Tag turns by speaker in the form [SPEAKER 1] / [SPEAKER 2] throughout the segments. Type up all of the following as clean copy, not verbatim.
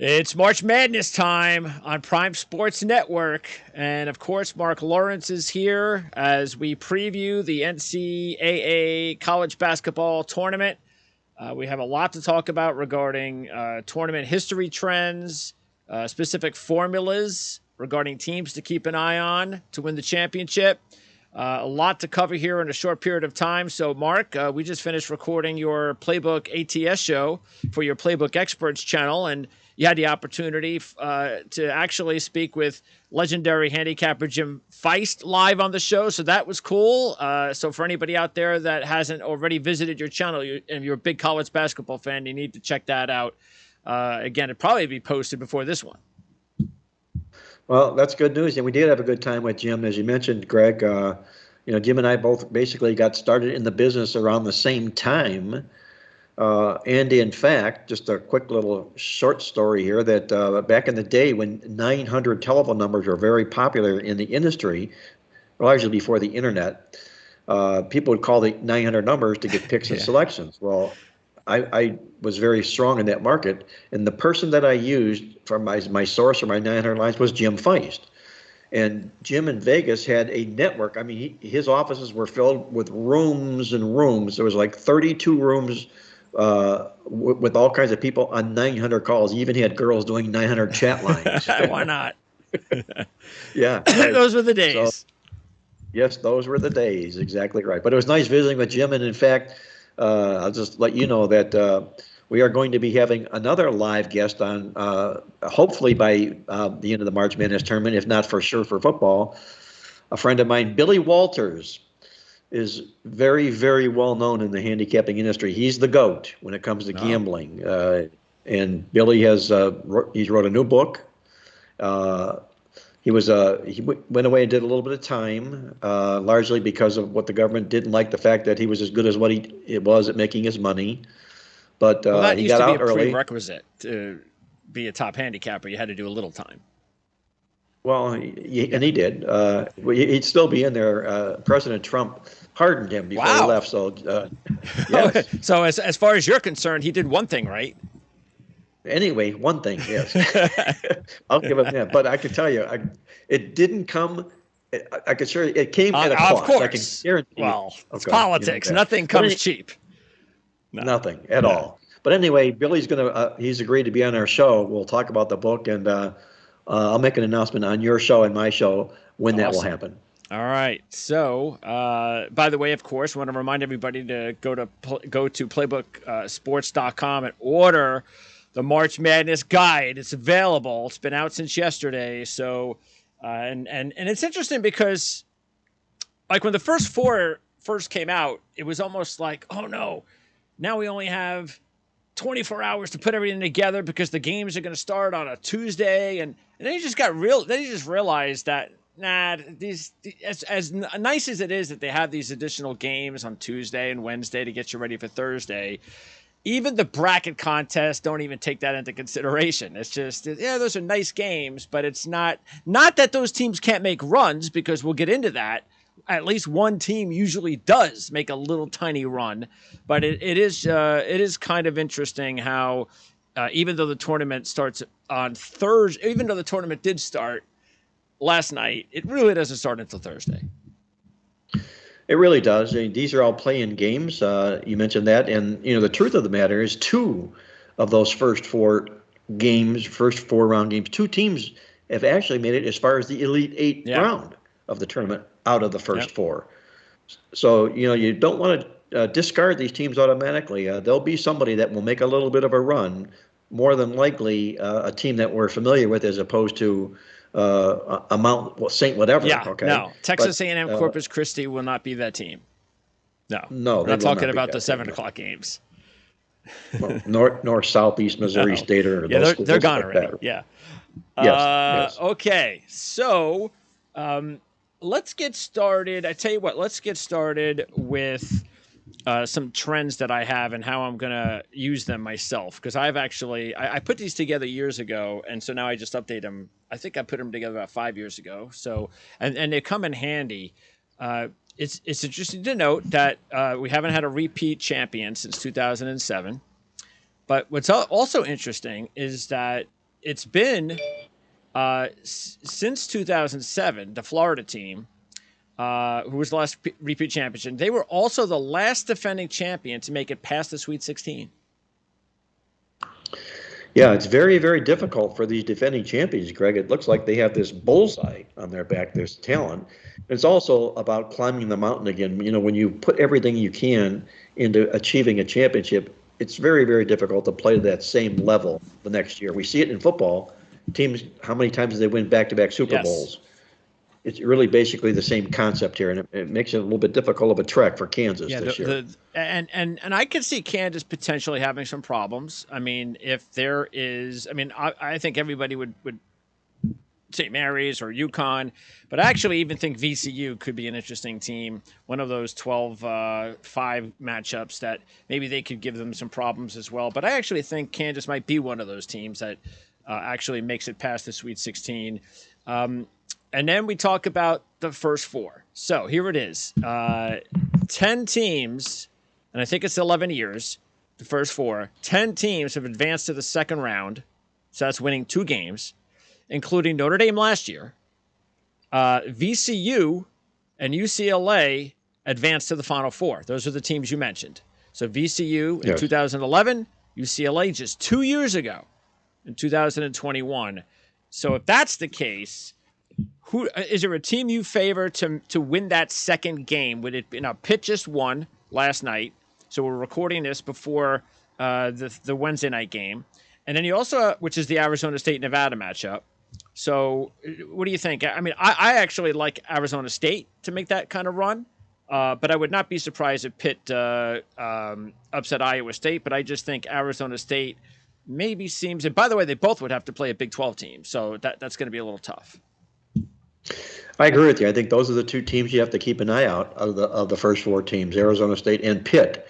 [SPEAKER 1] It's March Madness time on Prime Sports Network. And of course, Marc Lawrence is here as we preview the NCAA college basketball tournament. We have a lot to talk about regarding tournament history trends, specific formulas regarding teams to keep an eye on to win the championship. A lot to cover here in a short period of time. So, Marc, we just finished recording your Playbook ATS show for your Playbook Experts channel, and you had the opportunity to actually speak with legendary handicapper Jim Feist live on the show. So that was cool. So for anybody out there that hasn't already visited your channel and you're a big college basketball fan, you need to check that out. Again, it'll probably be posted before this one.
[SPEAKER 2] Well, that's good news. And we did have a good time with Jim. As you mentioned, Greg, Jim and I both basically got started in the business around the same time. And in fact, just a quick little short story here that back in the day when 900 telephone numbers were very popular in the industry, largely before the internet, people would call the 900 numbers to get picks and selections. Well, I was very strong in that market, and the person that I used for my source for my 900 lines was Jim Feist. And Jim in Vegas had a network. I mean, his offices were filled with rooms and rooms. There was like 32 rooms with all kinds of people on 900 calls. He even had girls doing 900 chat lines.
[SPEAKER 1] Why not?
[SPEAKER 2] Yeah.
[SPEAKER 1] Those were the days.
[SPEAKER 2] So, yes, those were the days. Exactly right. But it was nice visiting with Jim. And in fact, I'll just let you know that we are going to be having another live guest on, hopefully by the end of the March Madness tournament, if not for sure for football. A friend of mine, Billy Walters, is very, very well known in the handicapping industry. He's the GOAT when it comes to gambling. And Billy he's wrote a new book. He went away and did a little bit of time, largely because of what the government didn't like, the fact that he was as good as what he was at making his money. But
[SPEAKER 1] that
[SPEAKER 2] he
[SPEAKER 1] used
[SPEAKER 2] got
[SPEAKER 1] to be
[SPEAKER 2] out
[SPEAKER 1] a
[SPEAKER 2] early.
[SPEAKER 1] prerequisite to be a top handicapper. You had to do a little time.
[SPEAKER 2] Well, and he did. He'd still be in there. President Trump pardoned him before he left. So, yes.
[SPEAKER 1] So as far as you're concerned, he did one thing right.
[SPEAKER 2] Anyway, one thing, yes. I'll give him that. But I can tell you, it didn't come. I can assure you, it came at a cost.
[SPEAKER 1] Of course.
[SPEAKER 2] I can guarantee.
[SPEAKER 1] Well, it's politics. Nothing comes cheap.
[SPEAKER 2] No. Nothing at all. But anyway, Billy's he's agreed to be on our show. We'll talk about the book, and I'll make an announcement on your show and my show when that will happen.
[SPEAKER 1] All right. So, by the way, of course, I want to remind everybody to go to playbooksports.com and order the March Madness guide. It's available. It's been out since yesterday. So, and it's interesting because, like, when the first four first came out, it was almost like, oh no, now we only have 24 hours to put everything together because the games are going to start on a Tuesday, and then you just realized that as nice as it is that they have these additional games on Tuesday and Wednesday to get you ready for Thursday, even the bracket contests don't even take that into consideration. It's just, those are nice games, but it's not that those teams can't make runs, because we'll get into that. At least one team usually does make a little tiny run, but it is kind of interesting how even though the tournament starts on Thursday, even though the tournament did start last night, it really doesn't start until Thursday.
[SPEAKER 2] It really does. These are all play-in games. You mentioned that, and the truth of the matter is, two of those first four round games, two teams have actually made it as far as the Elite Eight round of the tournament out of the first four. So, you don't want to discard these teams automatically. There'll be somebody that will make a little bit of a run, more than likely a team that we're familiar with, as opposed to Saint whatever.
[SPEAKER 1] Yeah,
[SPEAKER 2] okay?
[SPEAKER 1] No. Texas A&M Corpus Christi will not be that team. No, we're not talking about the 7 o'clock games.
[SPEAKER 2] Well, North Southeast Missouri State or those schools,
[SPEAKER 1] they're gone
[SPEAKER 2] like
[SPEAKER 1] already.
[SPEAKER 2] that.
[SPEAKER 1] Yeah.
[SPEAKER 2] Yes.
[SPEAKER 1] Okay, so let's get started. I tell you what, let's get started with some trends that I have and how I'm going to use them myself. Because I've actually, I put these together years ago, and so now I just update them. I think I put them together about 5 years ago. So, and they come in handy. It's interesting to note that we haven't had a repeat champion since 2007. But what's also interesting is that it's been since 2007, the Florida team, who was the last repeat champion, they were also the last defending champion to make it past the Sweet 16.
[SPEAKER 2] Yeah, it's very, very difficult for these defending champions, Greg. It looks like they have this bullseye on their back. There's talent. It's also about climbing the mountain again. You know, when you put everything you can into achieving a championship, it's very, very difficult to play to that same level the next year. We see it in football. Teams, how many times do they win back-to-back Super Bowls? It's really basically the same concept here, and it makes it a little bit difficult of a trek for Kansas this year.
[SPEAKER 1] And I can see Kansas potentially having some problems. I mean, if there is, I mean, I think everybody would St. Mary's or UConn, but I actually even think VCU could be an interesting team. One of those 12-5 matchups that maybe they could give them some problems as well. But I actually think Kansas might be one of those teams that actually makes it past the Sweet 16. And then we talk about the first four. So here it is. 10 teams, and I think it's 11 years, the first four. 10 teams have advanced to the second round. So that's winning 2 games, including Notre Dame last year. VCU and UCLA advanced to the Final Four. Those are the teams you mentioned. So VCU in 2011, UCLA just 2 years ago in 2021. So if that's the case, who is there a team you favor to win that second game? Would it be, Pitt just won last night, so we're recording this before the Wednesday night game, and then you also, which is the Arizona State Nevada matchup. So what do you think? I mean, I actually like Arizona State to make that kind of run, but I would not be surprised if Pitt upset Iowa State. But I just think Arizona State maybe seems. And by the way, they both would have to play a Big 12 team, so that's going to be a little tough.
[SPEAKER 2] I agree with you. I think those are the 2 teams you have to keep an eye out of the first 4 teams, Arizona State and Pitt.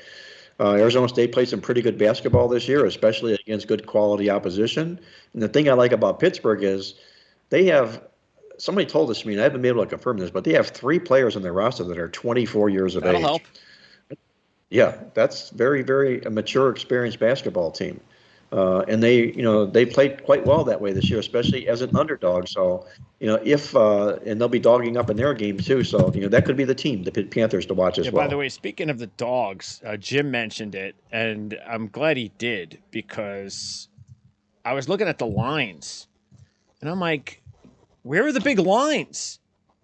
[SPEAKER 2] Arizona State played some pretty good basketball this year, especially against good quality opposition. And the thing I like about Pittsburgh is they have, somebody told this to me, and I haven't been able to confirm this, but they have 3 players on their roster that are 24 years of age.
[SPEAKER 1] That'll help.
[SPEAKER 2] Yeah, that's very, very a mature, experienced basketball team. And they played quite well that way this year, especially as an underdog. So, if and they'll be dogging up in their game too. So, that could be the team, the Panthers, to watch as well.
[SPEAKER 1] By the way, speaking of the dogs, Jim mentioned it, and I'm glad he did, because I was looking at the lines, and I'm like, where are the big lines?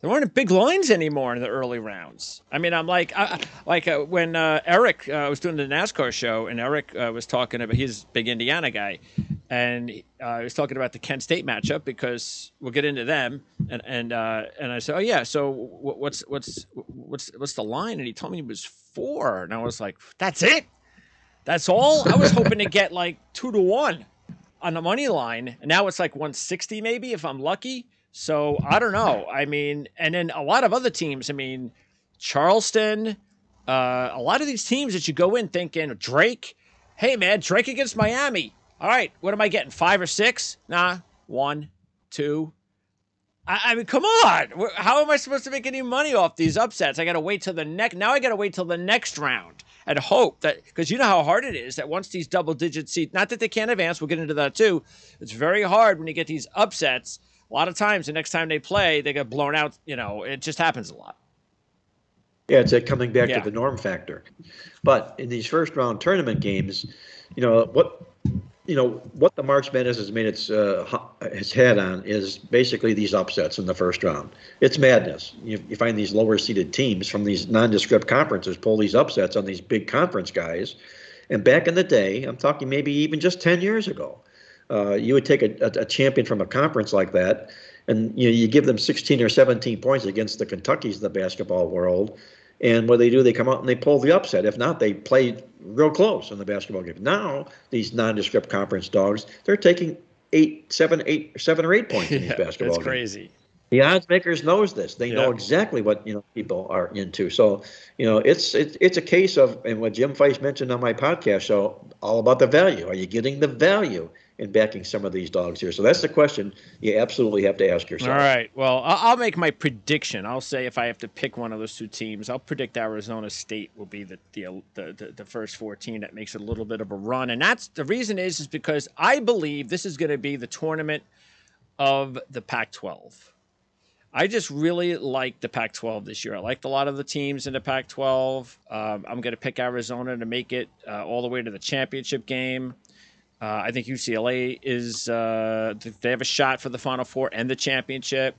[SPEAKER 1] There weren't big lines anymore in the early rounds. I mean, I'm like, when Eric was doing the NASCAR show, and Eric was talking about, he's a big Indiana guy, and he was talking about the Kent State matchup, because we'll get into them, and I said, oh yeah, so what's the line? And he told me it was 4, and I was like, that's it? That's all? I was hoping to get like 2-1 on the money line, and now it's like 160 maybe if I'm lucky. So I don't know. I mean, and then a lot of other teams. I mean, Charleston. A lot of these teams that you go in thinking Drake. Hey man, Drake against Miami. All right, what am I getting? 5 or 6? Nah, 1, 2. I mean, come on. How am I supposed to make any money off these upsets? I got to wait till the next. Now I got to wait till the next round and hope that, because you know how hard it is that once these double-digit seeds. Not that they can't advance. We'll get into that too. It's very hard when you get these upsets. A lot of times, the next time they play, they get blown out. It just happens a lot.
[SPEAKER 2] Yeah, it's coming back to the norm factor. But in these first round tournament games, what the March Madness has made its head on is basically these upsets in the first round. It's madness. You find these lower seeded teams from these nondescript conferences pull these upsets on these big conference guys. And back in the day, I'm talking maybe even just 10 years ago, you would take a champion from a conference like that, and you give them 16 or 17 points against the Kentuckys of the basketball world, and what they come out and they pull the upset. If not, they play real close in the basketball game. Now these nondescript conference dogs, they're taking 7 or 8 points in these basketball games.
[SPEAKER 1] That's crazy.
[SPEAKER 2] The odds makers knows this. They know exactly what people are into. So it's a case of, and what Jim Feist mentioned on my podcast show, all about the value. Are you getting the value in backing some of these dogs here. So that's the question you absolutely have to ask
[SPEAKER 1] All
[SPEAKER 2] yourself.
[SPEAKER 1] right. Well, I'll make my prediction. I'll say if I have to pick one of those two teams, I'll predict Arizona State will be the first 14 that makes a little bit of a run, and that's the reason is because I believe this is going to be the tournament of the Pac-12. I just really like the Pac-12 this year. I liked a lot of the teams in the Pac-12. I'm going to pick Arizona to make it all the way to the championship game. I think UCLA is they have a shot for the Final Four and the championship.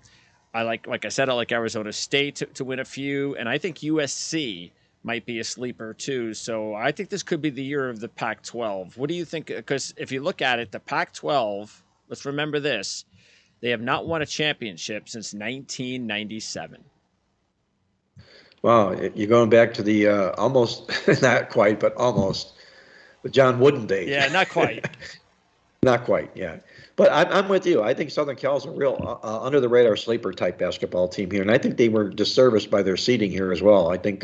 [SPEAKER 1] Like I said, I like Arizona State to win a few, and I think USC might be a sleeper too. So I think this could be the year of the Pac-12. What do you think? Because if you look at it, the Pac-12. Let's remember this: they have not won a championship since 1997.
[SPEAKER 2] Wow, you're going back to the almost, not quite, but almost, the John Wooden days.
[SPEAKER 1] Yeah, not quite.
[SPEAKER 2] Not quite, yeah. But I'm with you. I think Southern Cal's a real under the radar sleeper type basketball team here, and I think they were disserviced by their seeding here as well. I think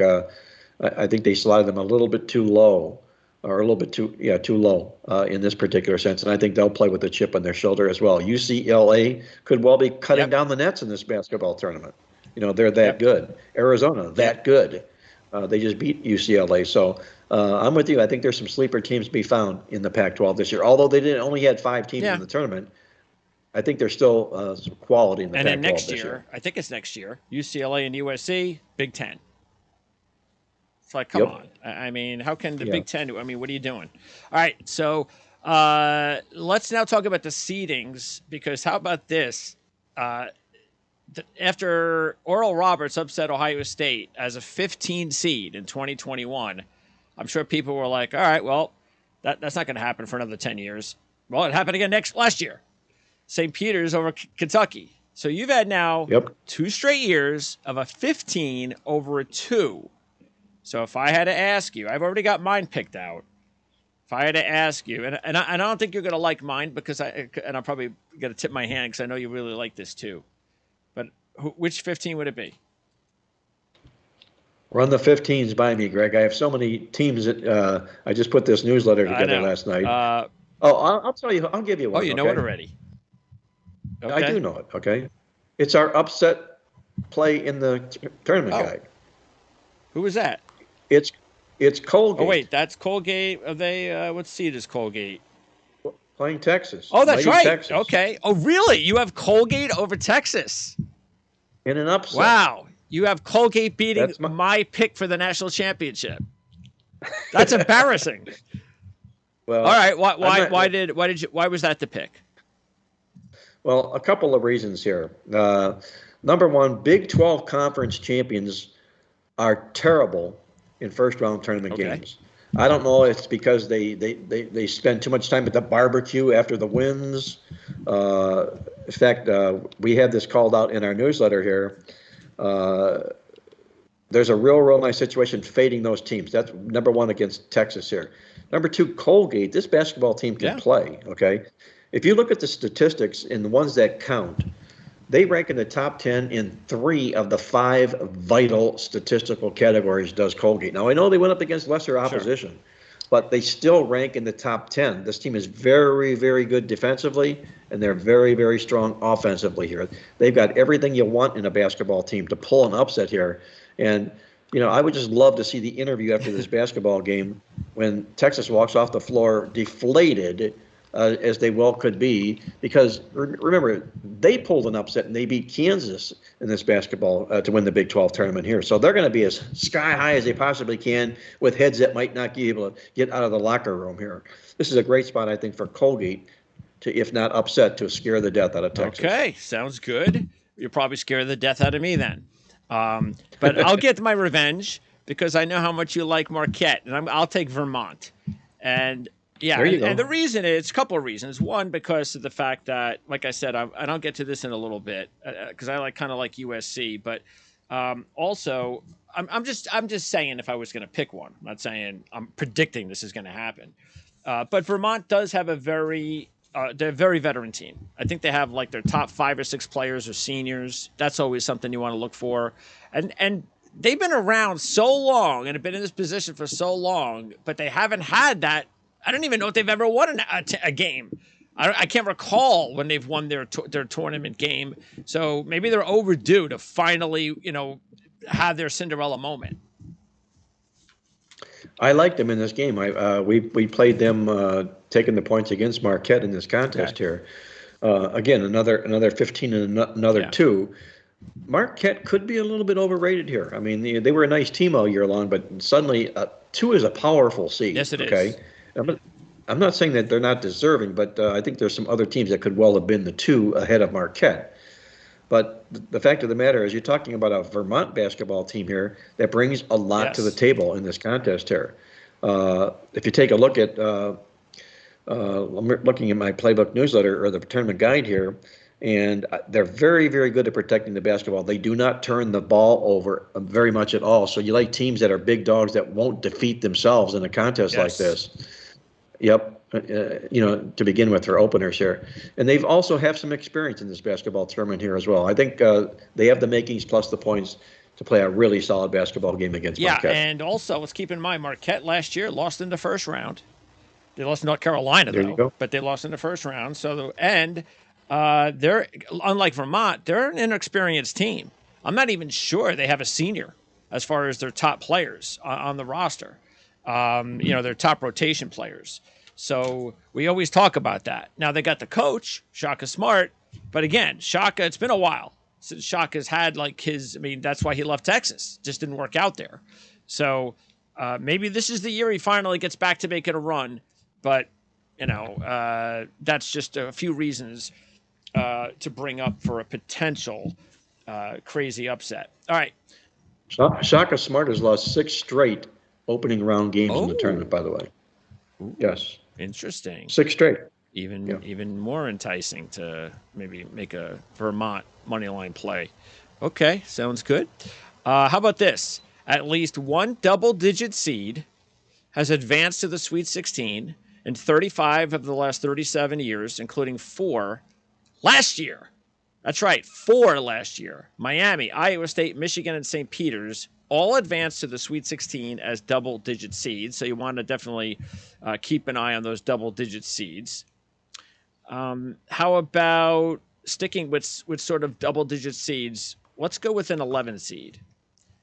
[SPEAKER 2] they slotted them a little bit too low, or a little bit too low in this particular sense, and I think they'll play with a chip on their shoulder as well. UCLA could well be cutting down the nets in this basketball tournament. They're that good. Arizona, that good. They just beat UCLA. So I'm with you. I think there's some sleeper teams to be found in the Pac-12 this year. Although they didn't only had 5 teams in the tournament, I think there's still some quality in the Pac-12
[SPEAKER 1] then next
[SPEAKER 2] this
[SPEAKER 1] year, I think it's next year, UCLA and USC, Big Ten. It's like, come on. I mean, how can the Big Ten do? I mean, what are you doing? All right, so let's now talk about the seedings, because how about this? After Oral Roberts upset Ohio State as a 15 seed in 2021, I'm sure people were like, all right, well, that's not going to happen for another 10 years. Well, it happened again last year. St. Peter's over Kentucky. So you've had now 2 straight years of a 15 over a 2. So if I had to ask you, I've already got mine picked out. If I had to ask you, and I don't think you're going to like mine because I'm probably going to tip my hand because I know you really like this too. But which 15 would it be?
[SPEAKER 2] Run the 15s by me, Greg. I have so many teams that I just put this newsletter together last night. I'll tell you. I'll give you one.
[SPEAKER 1] Oh, you know it already. Okay.
[SPEAKER 2] I do know it. Okay, it's our upset play in the tournament guide.
[SPEAKER 1] Who was that?
[SPEAKER 2] It's Colgate.
[SPEAKER 1] Oh wait, that's Colgate. Are they? What seed is Colgate?
[SPEAKER 2] Playing Texas.
[SPEAKER 1] Oh, that's right.
[SPEAKER 2] Texas.
[SPEAKER 1] Okay. Oh, really? You have Colgate over Texas
[SPEAKER 2] in an upset.
[SPEAKER 1] Wow. You have Colgate beating my pick for the national championship. That's embarrassing.
[SPEAKER 2] Well,
[SPEAKER 1] all right. Why was that the pick?
[SPEAKER 2] Well, a couple of reasons here. Number one, Big 12 conference champions are terrible in first round tournament games. I don't know if it's because they spend too much time at the barbecue after the wins. In fact, we have this called out in our newsletter here. There's a real nice situation fading those teams. That's number one against Texas here. Number two, Colgate, this basketball team can play, okay? If you look at the statistics and the ones that count, they rank in the top 10 in 3 of the 5 vital statistical categories does Colgate. Now, I know they went up against lesser opposition, but they still rank in the top 10. This team is very, very good defensively, and they're very, very strong offensively here. They've got everything you want in a basketball team to pull an upset here. And, I would just love to see the interview after this basketball game when Texas walks off the floor deflated, as they well could be, because remember, they pulled an upset and they beat Kansas in this basketball to win the Big 12 tournament here. So they're going to be as sky high as they possibly can with heads that might not be able to get out of the locker room here. This is a great spot, I think, for Colgate to, if not upset, to scare the death out of Texas.
[SPEAKER 1] Okay, sounds good. You'll probably scare the death out of me then. But I'll get my revenge because I know how much you like Marquette, and I'll take Vermont. And yeah, and the reason is a couple of reasons. One, because of the fact that, like I said, and I'll get to this in a little bit because I kind of like USC, but also I'm just saying if I was going to pick one, I'm not saying I'm predicting this is going to happen. But Vermont does have they're a very veteran team. I think they have like their top 5 or 6 players are seniors. That's always something you want to look for, and they've been around so long and have been in this position for so long, but they haven't had that. I don't even know if they've ever won a game I can't recall when they've won their tournament game. So maybe they're overdue to finally, have their Cinderella moment.
[SPEAKER 2] I liked them in this game. We played them taking the points against Marquette in this
[SPEAKER 1] Okay.
[SPEAKER 2] contest here. Again, another 15 and another
[SPEAKER 1] Yeah.
[SPEAKER 2] 2. Marquette could be a little bit overrated here. I mean, they were a nice team all year long, but suddenly 2 is a powerful seed.
[SPEAKER 1] Yes, it
[SPEAKER 2] Okay,
[SPEAKER 1] is.
[SPEAKER 2] I'm not saying that they're not deserving, but I think there's some other teams that could well have been the 2 ahead of Marquette. But the fact of the matter is, you're talking about a Vermont basketball team here that brings a lot to the
[SPEAKER 1] Yes.
[SPEAKER 2] table in this contest here. If you take a look at, I'm looking at my playbook newsletter or the tournament guide here, and they're very, very good at protecting the basketball. They do not turn the ball over very much at all. So you like teams that are big dogs that won't defeat themselves in a contest like
[SPEAKER 1] Yes.
[SPEAKER 2] this. Yep. To begin with for openers here. And they've also have some experience in this basketball tournament here as well. I think they have the makings plus the points to play a really solid basketball game against
[SPEAKER 1] Yeah,
[SPEAKER 2] Marquette.
[SPEAKER 1] and also let's keep in mind Marquette last year lost in the first round. They lost to North Carolina
[SPEAKER 2] There you
[SPEAKER 1] though,
[SPEAKER 2] go.
[SPEAKER 1] but they lost in the first round. They're unlike Vermont. They're an inexperienced team. I'm not even sure they have a senior as far as their top players on the roster. Their top rotation players. So we always talk about that. Now they got the coach, Shaka Smart, but again, Shaka, it's been a while since Shaka's had that's why he left Texas. Just didn't work out there. So maybe this is the year he finally gets back to making a run. But, that's just a few reasons to bring up for a potential crazy upset. All right.
[SPEAKER 2] Shaka Smart has lost 6 straight opening round games in the tournament,
[SPEAKER 1] Oh,
[SPEAKER 2] by the way. Yes.
[SPEAKER 1] interesting.
[SPEAKER 2] 6 straight. Yeah.
[SPEAKER 1] Even more enticing to maybe make a Vermont money line play. Okay, sounds good. How about this? At least one double-digit seed has advanced to the Sweet 16 in 35 of the last 37 years, including 4 last year. That's right, 4 last year. Miami, Iowa State, Michigan, and St. Peter's all advanced to the Sweet 16 as double-digit seeds. So you want to definitely keep an eye on those double-digit seeds. How about sticking with sort of double-digit seeds? Let's go with an 11 seed.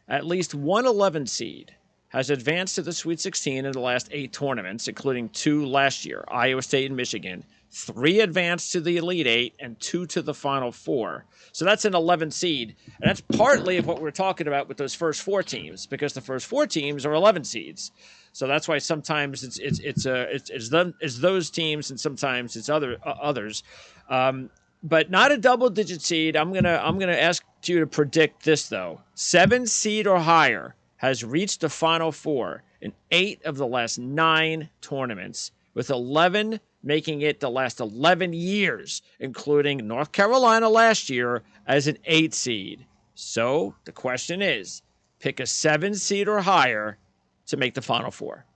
[SPEAKER 1] At least one 11 seed has advanced to the Sweet 16 in the last 8 tournaments, including 2 last year, Iowa State and Michigan. 3 advanced to the Elite 8 and 2 to the Final 4. So that's an 11 seed. And that's partly of what we're talking about with those first 4 teams, because the first 4 teams are 11 seeds. So that's why sometimes it's those teams and sometimes it's others. But not a double-digit seed. I'm gonna ask you to predict this though. 7 seed or higher has reached the Final 4 in 8 of the last 9 tournaments, with 11 making it the last 11 years, including North Carolina last year as an 8 seed. So the question is, pick a 7 seed or higher to make the Final 4.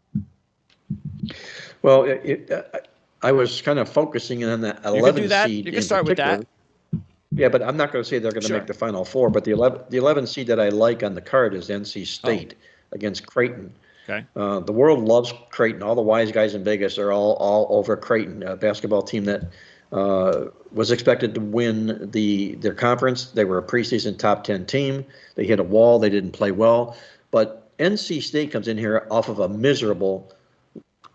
[SPEAKER 2] Well, I was kind of focusing on the
[SPEAKER 1] You can do
[SPEAKER 2] 11
[SPEAKER 1] that.
[SPEAKER 2] seed
[SPEAKER 1] You can
[SPEAKER 2] in
[SPEAKER 1] start with
[SPEAKER 2] particular.
[SPEAKER 1] that.
[SPEAKER 2] Yeah, but I'm not going to say they're going to
[SPEAKER 1] Sure.
[SPEAKER 2] make the Final 4. But the 11 seed that I like on the card is NC State against Creighton.
[SPEAKER 1] Okay.
[SPEAKER 2] The world loves Creighton. All the wise guys in Vegas are all over Creighton, a basketball team that was expected to win their conference. They were a preseason top 10 team. They hit a wall. They didn't play well. But NC State comes in here off of a miserable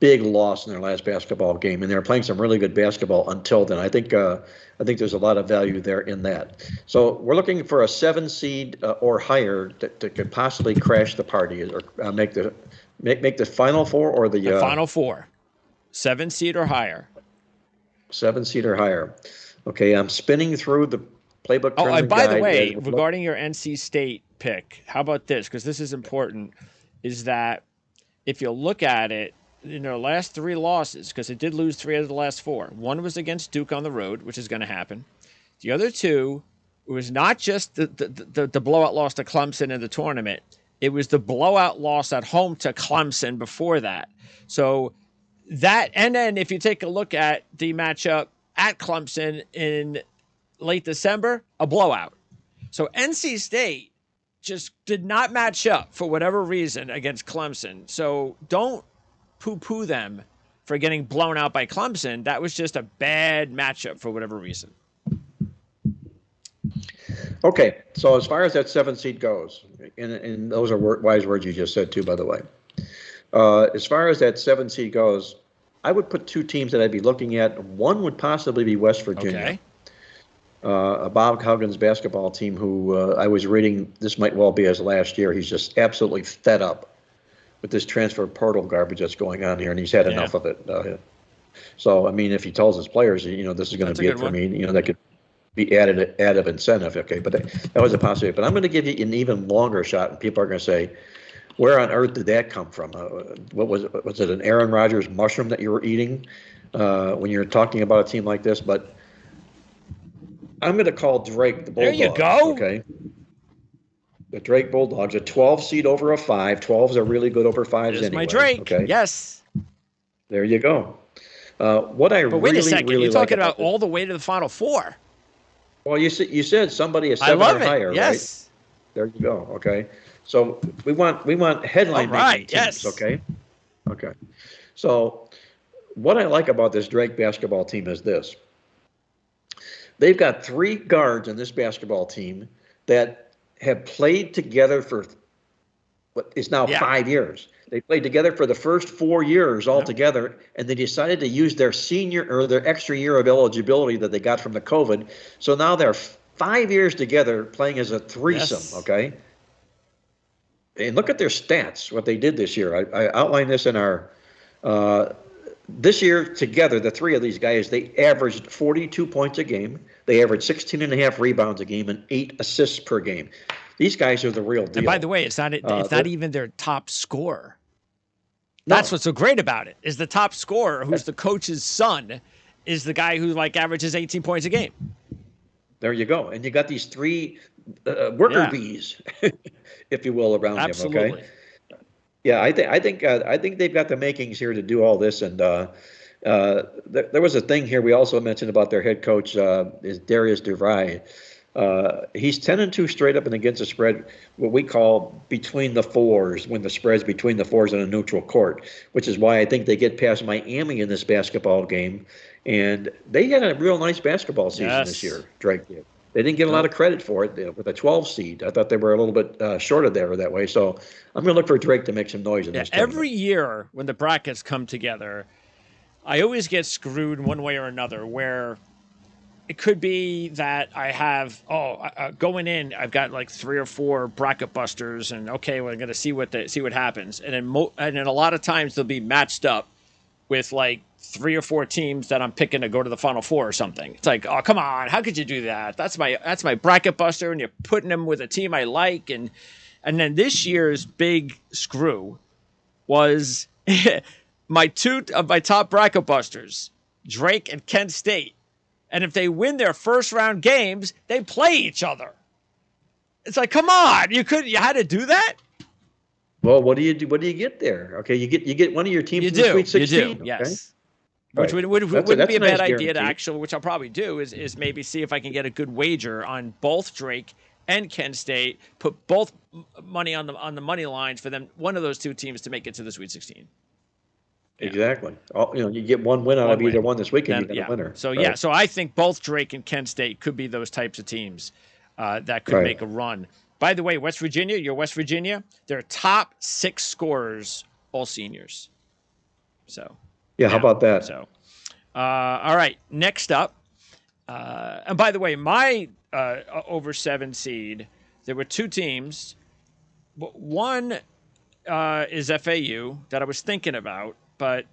[SPEAKER 2] big loss in their last basketball game, and they're playing some really good basketball until then. I think there's a lot of value there in that. So we're looking for a 7 seed or higher that could possibly crash the party or make the Final 4 or
[SPEAKER 1] the Final 4. 7 seed or higher.
[SPEAKER 2] 7 seed or higher. Okay, I'm spinning through the playbook.
[SPEAKER 1] Oh, and by the way,
[SPEAKER 2] guide.
[SPEAKER 1] regarding your NC State pick, how about this? Because this is important. Is that if you look at it, last 3 losses, because it did lose 3 out of the last 4. One was against Duke on the road, which is going to happen. The other 2, it was not just the blowout loss to Clemson in the tournament. It was the blowout loss at home to Clemson before that. So that, and then if you take a look at the matchup at Clemson in late December, a blowout. So NC State just did not match up for whatever reason against Clemson. So don't poo-poo them for getting blown out by Clemson. That was just a bad matchup for whatever reason.
[SPEAKER 2] Okay, so as far as that 7th seed goes, and those are wise words you just said too, by the way. As far as that 7th seed goes, I would put 2 teams that I'd be looking at. One would possibly be West Virginia.
[SPEAKER 1] Okay.
[SPEAKER 2] Bob Huggins basketball team who I was reading, this might well be his last year. He's just absolutely fed up with this transfer portal garbage that's going on here, and he's had enough of it. So, I mean, if he tells his players, this is going to be it for me, that could be additive incentive. Okay, but that was a possibility. But I'm going to give you an even longer shot, and people are going to say, where on earth did that come from? What was it? Was it an Aaron Rodgers mushroom that you were eating when you're talking about a team like this? But I'm going to call Drake the Bulldogs.
[SPEAKER 1] There you go.
[SPEAKER 2] Okay. The Drake Bulldogs, a 12 seed over a 5. 12s are really good over 5s anyway.
[SPEAKER 1] My Drake.
[SPEAKER 2] Okay.
[SPEAKER 1] Yes.
[SPEAKER 2] There you go. What I
[SPEAKER 1] but wait
[SPEAKER 2] really,
[SPEAKER 1] a second.
[SPEAKER 2] really
[SPEAKER 1] You're talking
[SPEAKER 2] like
[SPEAKER 1] about all the way to the Final Four.
[SPEAKER 2] Well, you said somebody is 7 or higher,
[SPEAKER 1] yes.
[SPEAKER 2] Right? There you go. Okay. So we want headline making teams.
[SPEAKER 1] Yes.
[SPEAKER 2] Okay. Okay. So what I like about this Drake basketball team is this. They've got 3 guards on this basketball team that have played together for what is now 5 years. They played together for the first 4 years altogether, and they decided to use their senior or their extra year of eligibility that they got from the COVID. So now they're 5 years together playing as a threesome, okay? And look at their stats, what they did this year. I outlined this in our this year together, the 3 of these guys, they averaged 42 points a game. They averaged 16 and a half rebounds a game and 8 assists per game. These guys are the real deal.
[SPEAKER 1] And by the way, it's not even their top scorer. That's what's so great about it, is the top scorer, who's the coach's son, is the guy who averages 18 points a game.
[SPEAKER 2] There you go. And you got these 3 worker bees, if you will, around him. Okay. Yeah, I think they've got the makings here to do all this. And there was a thing here we also mentioned about their head coach is Darius DeVry. He's 10-2 straight up and against the spread, what we call between the fours, when the spread's between the fours on a neutral court, which is why I think they get past Miami in this basketball game. And they had a real nice basketball season this year, Drake did. They didn't get a lot of credit for it with a 12 seed. I thought they were a little bit short of there that way. So I'm going to look for Drake to make some noise in this tournament.
[SPEAKER 1] Every year when the brackets come together, I always get screwed one way or another, where it could be that I have, going in, I've got 3 or 4 bracket busters, and okay, we're going to see what happens. And then a lot of times they'll be matched up with 3 or 4 teams that I'm picking to go to the Final Four or something. It's like, oh, come on, how could you do that? That's my bracket buster, and you're putting them with a team I like. And then this year's big screw was my 2 of my top bracket busters, Drake and Kent State. And if they win their first round games, they play each other. It's like, come on, you had to do that?
[SPEAKER 2] Well, what do you do? What do you get there? Okay, you get one of your teams in the Sweet 16.
[SPEAKER 1] You do, yes.
[SPEAKER 2] Okay?
[SPEAKER 1] Which wouldn't be a bad idea to
[SPEAKER 2] guarantee.
[SPEAKER 1] which I'll probably do, is maybe see if I can get a good wager on both Drake and Kent State, put both money on the money lines for them, one of those 2 teams to make it to the Sweet 16. Yeah.
[SPEAKER 2] Exactly. You get one win out of either one this weekend, you get a winner.
[SPEAKER 1] So so I think both Drake and Kent State could be those types of teams that could make a run. By the way, West Virginia, their top 6 scorers, all seniors. So
[SPEAKER 2] how about that?
[SPEAKER 1] So all right, next up, and by the way, my over 7 seed, there were 2 teams. One is FAU that I was thinking about. But,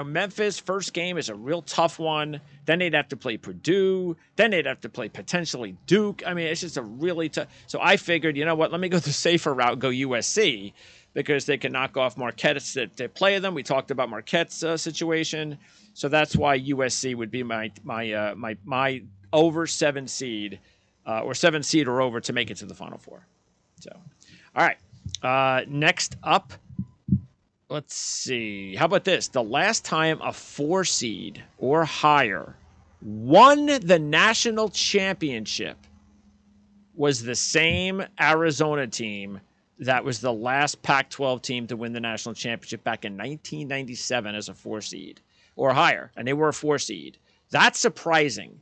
[SPEAKER 1] Memphis, first game is a real tough one. Then they'd have to play Purdue. Then they'd have to play potentially Duke. I mean, it's just a really tough. So I figured, you know what, let me go the safer route, go USC, because they can knock off Marquette that they play them. We talked about Marquette's situation. So that's why USC would be my over 7 seed, or 7 seed or over to make it to the Final Four. So, all right. Next up. Let's see. How about this? The last time a 4 seed or higher won the national championship was the same Arizona team that was the last Pac-12 team to win the national championship back in 1997 as a 4 seed. or higher, and they were a 4 seed. That's surprising.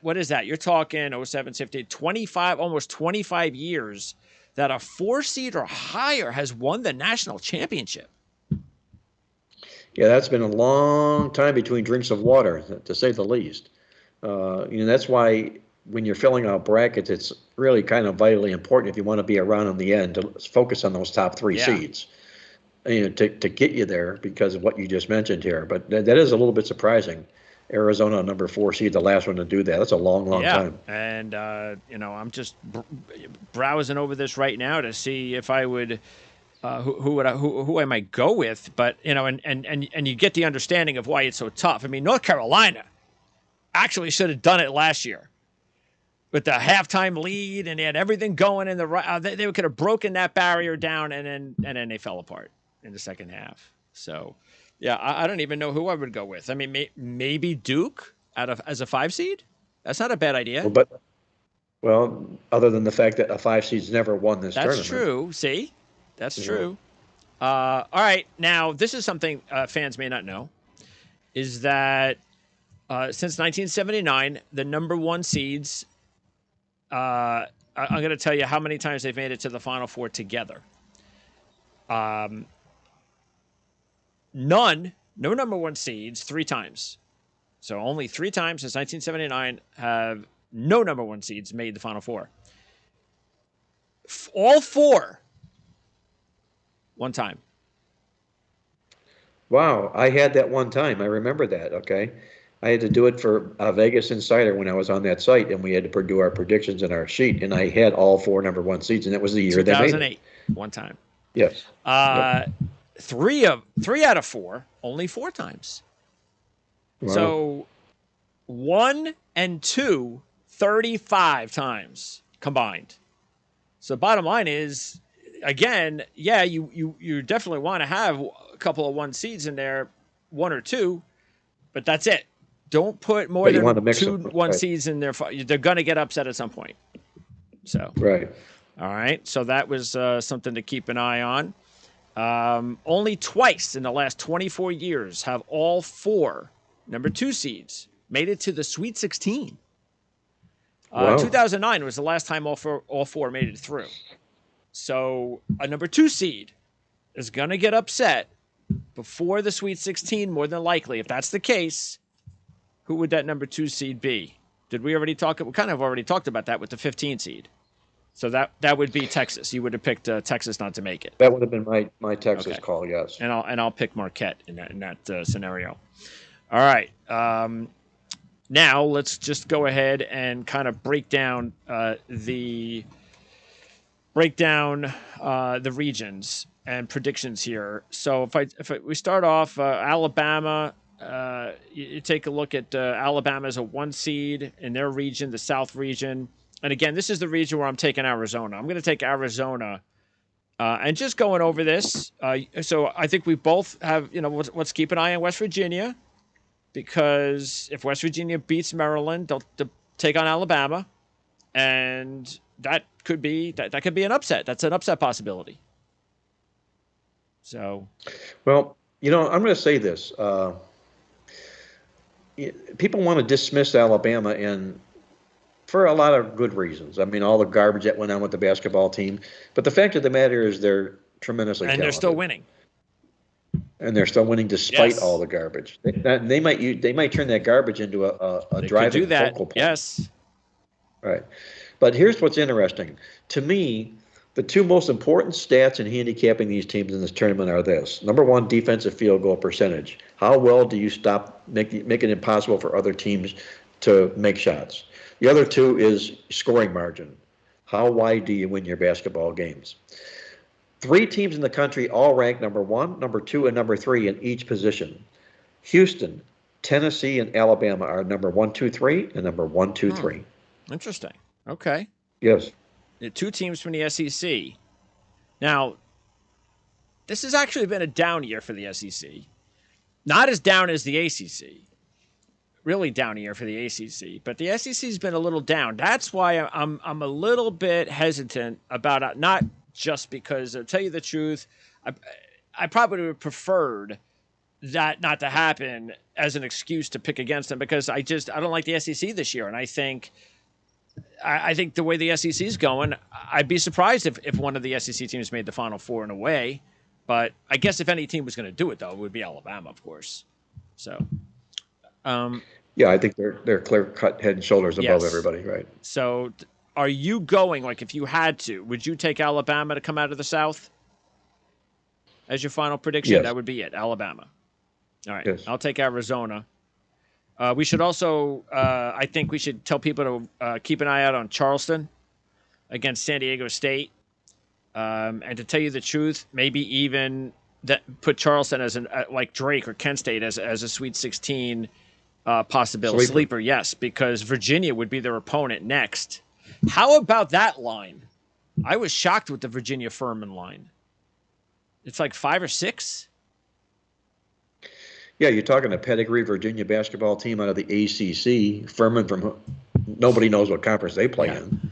[SPEAKER 1] What is that? You're talking 07, 15, 25, almost 25 years that a 4 seed or higher has won the national championship.
[SPEAKER 2] Yeah, that's been a long time between drinks of water, to say the least. That's why when you're filling out brackets, it's really kind of vitally important if you want to be around in the end to focus on those top 3 seeds. To get you there because of what you just mentioned here. But that is a little bit surprising. Arizona, number 4 seed, the last one to do that. That's a long time.
[SPEAKER 1] And, I'm just browsing over this right now to see if I would who I might go with. But, and you get the understanding of why it's so tough. I mean, North Carolina actually should have done it last year with the halftime lead, and they had everything going in the right. They could have broken that barrier down, and then they fell apart in the second half. So, yeah, I don't even know who I would go with. I mean, maybe Duke as a 5 seed. That's not a bad idea.
[SPEAKER 2] Well, other than the fact that a 5 seed's never won this tournament.
[SPEAKER 1] That's true. See, that's true. All right, now this is something fans may not know, is that since 1979, the number 1 seeds. I'm going to tell you how many times they've made it to the Final Four together. No number 1 seeds 3 times. So only 3 times since 1979 have no number 1 seeds made the Final Four. All 4, 1 time.
[SPEAKER 2] Wow, I had that 1 time. I remember that, okay? I had to do it for Vegas Insider when I was on that site, and we had to do our predictions in our sheet, and I had all 4 number 1 seeds, and that was the year they made it.
[SPEAKER 1] 2008, 1 time.
[SPEAKER 2] Yes.
[SPEAKER 1] Yep. 3 out of 4, only 4 times. Wow. So 1 and 2, 35 times combined. So bottom line is, again, yeah, you definitely want to have a couple of 1 seeds in there, 1 or 2, but that's it. Don't put more than 2 1 seeds in there. They're going to get upset at some point. So
[SPEAKER 2] right.
[SPEAKER 1] All right. So that was something to keep an eye on. Only twice in the last 24 years have all 4 number 2 seeds made it to the Sweet 16. Wow. 2009 was the last time all four made it through. So a number 2 seed is going to get upset before the Sweet 16, more than likely. If that's the case, who would that number 2 seed be? Did we already talk? We kind of already talked about that with the 15 seed. So that would be Texas. You would have picked Texas not to make it.
[SPEAKER 2] That would have been my Texas call, yes.
[SPEAKER 1] And I'll pick Marquette in that scenario. All right. Now let's just go ahead and kind of break down the regions and predictions here. So if we start off Alabama, you take a look at Alabama as a 1 seed in their region, the South region. And again, this is the region where I'm taking Arizona. I'm going to take Arizona. And just going over this, so I think we both have, let's keep an eye on West Virginia, because if West Virginia beats Maryland, they'll take on Alabama, and that could be an upset. That's an upset possibility. So,
[SPEAKER 2] well, I'm going to say this. People want to dismiss Alabama, and for a lot of good reasons. I mean, all the garbage that went on with the basketball team. But the fact of the matter is they're tremendously talented.
[SPEAKER 1] And they're still winning.
[SPEAKER 2] And they're still winning despite all the garbage. They might turn that garbage into a driving focal point.
[SPEAKER 1] Yes.
[SPEAKER 2] Right. But here's what's interesting. To me, the 2 most important stats in handicapping these teams in this tournament are this. Number 1, defensive field goal percentage. How well do you make it impossible for other teams to make shots? The other 2 is scoring margin. How wide do you win your basketball games? 3 teams in the country all ranked number 1, number 2, and number 3 in each position. Houston, Tennessee, and Alabama are number 1, 2, 3, and number 1, 2, 3.
[SPEAKER 1] Interesting. Okay.
[SPEAKER 2] Yes.
[SPEAKER 1] 2 teams from the SEC. Now, this has actually been a down year for the SEC. Not as down as the ACC. Really down year for the ACC, but the SEC's been a little down. That's why I'm a little bit hesitant about it, not just because, I'll tell you the truth, I probably would have preferred that not to happen as an excuse to pick against them, because I don't like the SEC this year, and I think the way the SEC is going, I'd be surprised if one of the SEC teams made the Final Four in a way. But I guess if any team was going to do it, though, it would be Alabama, of course. So,
[SPEAKER 2] yeah, I think they're clear cut head and shoulders above everybody, right?
[SPEAKER 1] So, are you going, like, if you had to, would you take Alabama to come out of the South as your final prediction?
[SPEAKER 2] Yes.
[SPEAKER 1] That would be it, Alabama. All right,
[SPEAKER 2] Yes.
[SPEAKER 1] I'll take Arizona. We should also, I think we should tell people to keep an eye out on Charleston against San Diego State. And to tell you the truth, maybe even that put Charleston as like Drake or Kent State as a Sweet 16 possibility. Sleeper, yes, because Virginia would be their opponent next. How about that line? I was shocked with the Virginia Furman line. It's like 5 or 6.
[SPEAKER 2] Yeah, you're talking a pedigree Virginia basketball team out of the ACC. Furman from nobody knows what conference they play in.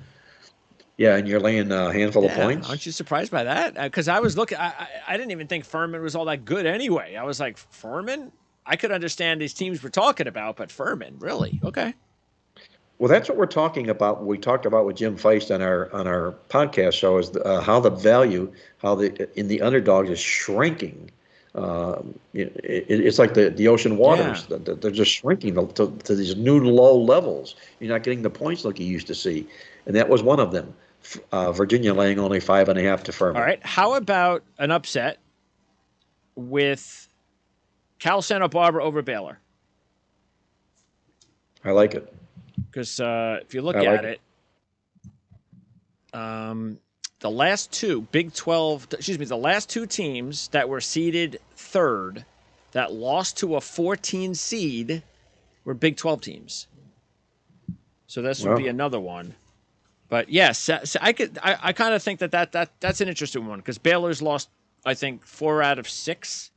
[SPEAKER 2] Yeah, and you're laying a handful of points.
[SPEAKER 1] Aren't you surprised by that? Because I was looking, I didn't even think Furman was all that good anyway. I was like, Furman? I could understand these teams we're talking about, but Furman, really? Okay.
[SPEAKER 2] Well, that's what we're talking about. We talked about with Jim Feist on our podcast show is how the value, in the underdogs is shrinking. It's like the ocean waters.
[SPEAKER 1] Yeah.
[SPEAKER 2] They're just shrinking to these new low levels. You're not getting the points like you used to see, and that was one of them. Virginia laying only 5.5 to Furman.
[SPEAKER 1] All right. How about an upset with Cal Santa Barbara over Baylor?
[SPEAKER 2] I like it.
[SPEAKER 1] Because if you look at it, the last two the last two teams that were seeded third that lost to a 14 seed were Big 12 teams. So this would be another one. But yes, I kind of think that's an interesting one because Baylor's lost, I think, 4 out of 6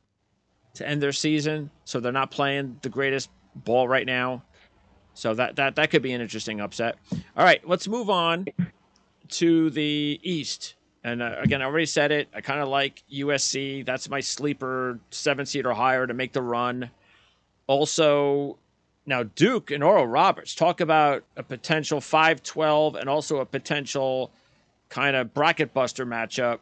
[SPEAKER 1] to end their season, so they're not playing the greatest ball right now. So that could be an interesting upset. All right, let's move on to the East. And again, I already said it. I kind of like USC. That's my sleeper 7 seed or higher to make the run. Also, now Duke and Oral Roberts, talk about a potential 5-12 and also a potential kind of bracket buster matchup.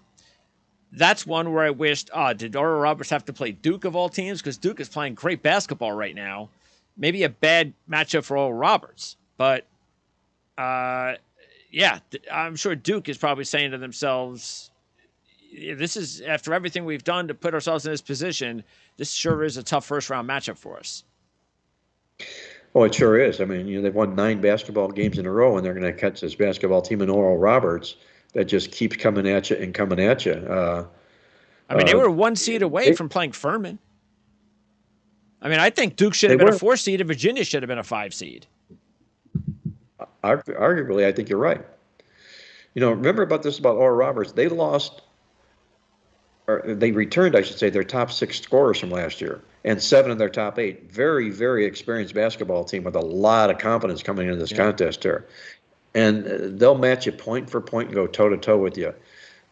[SPEAKER 1] That's one where I wished, did Oral Roberts have to play Duke of all teams? Because Duke is playing great basketball right now. Maybe a bad matchup for Oral Roberts. But, yeah, I'm sure Duke is probably saying to themselves, this is, after everything we've done to put ourselves in this position, this sure is a tough first-round matchup for us.
[SPEAKER 2] Oh, it sure is. I mean, they've won 9 basketball games in a row, and they're going to catch this basketball team in Oral Roberts that just keeps coming at you and coming at you.
[SPEAKER 1] I mean, they were 1 seed away from playing Furman. I mean, I think Duke should have been a 4 seed and Virginia should have been a 5 seed.
[SPEAKER 2] Arguably, I think you're right. Remember about Oral Roberts. They lost, or they returned, I should say, their top 6 scorers from last year and 7 of their top 8. Very, very experienced basketball team with a lot of confidence coming into this contest here. And they'll match you point for point and go toe-to-toe with you.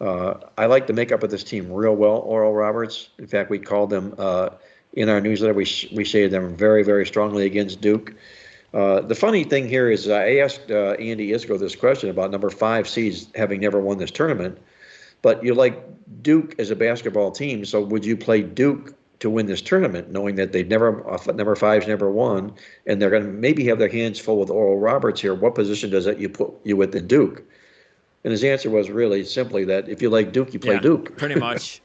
[SPEAKER 2] I like the makeup of this team real well, Oral Roberts. In fact, we called them in our newsletter. We shaded them very, very strongly against Duke. The funny thing here is I asked Andy Isco this question about number 5 seeds having never won this tournament. But you like Duke as a basketball team, so would you play Duke to win this tournament, knowing that they've number 5's never won, and they're going to maybe have their hands full with Oral Roberts here? What position does that you put you with in Duke? And his answer was really simply that if you like Duke, you play Duke.
[SPEAKER 1] Pretty much.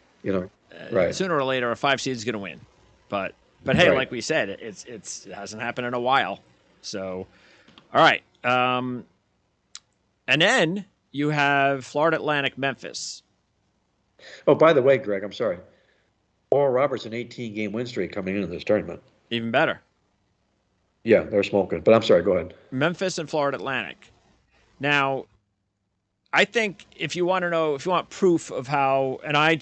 [SPEAKER 2] Right.
[SPEAKER 1] Sooner or later, a 5 seed is going to win. But hey, like we said, it hasn't happened in a while. So, all right. And then you have Florida Atlantic, Memphis.
[SPEAKER 2] Oh, by the way, Greg, I'm sorry. Oral Roberts an 18-game win streak coming into this tournament.
[SPEAKER 1] Even better.
[SPEAKER 2] Yeah, they're smoking. But I'm sorry, go ahead.
[SPEAKER 1] Memphis and Florida Atlantic. Now, I think if you want proof of how, and I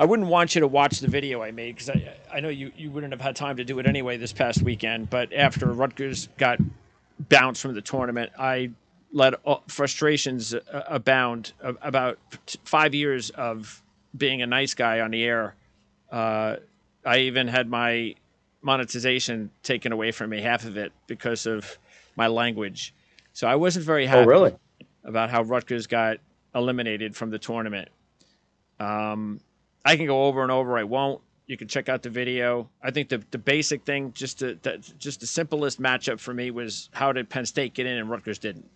[SPEAKER 1] wouldn't want you to watch the video I made because I know you wouldn't have had time to do it anyway this past weekend, but after Rutgers got bounced from the tournament, I let frustrations abound about 5 years of being a nice guy on the air. I I even had my monetization taken away from me, half of it, because of my language. So I wasn't very
[SPEAKER 2] Oh,
[SPEAKER 1] happy
[SPEAKER 2] really?
[SPEAKER 1] about how Rutgers got eliminated from the tournament. Um, I can go over and over. I won't. You can check out the video. I think the basic thing, just the simplest matchup for me was how did Penn State get in and Rutgers didn't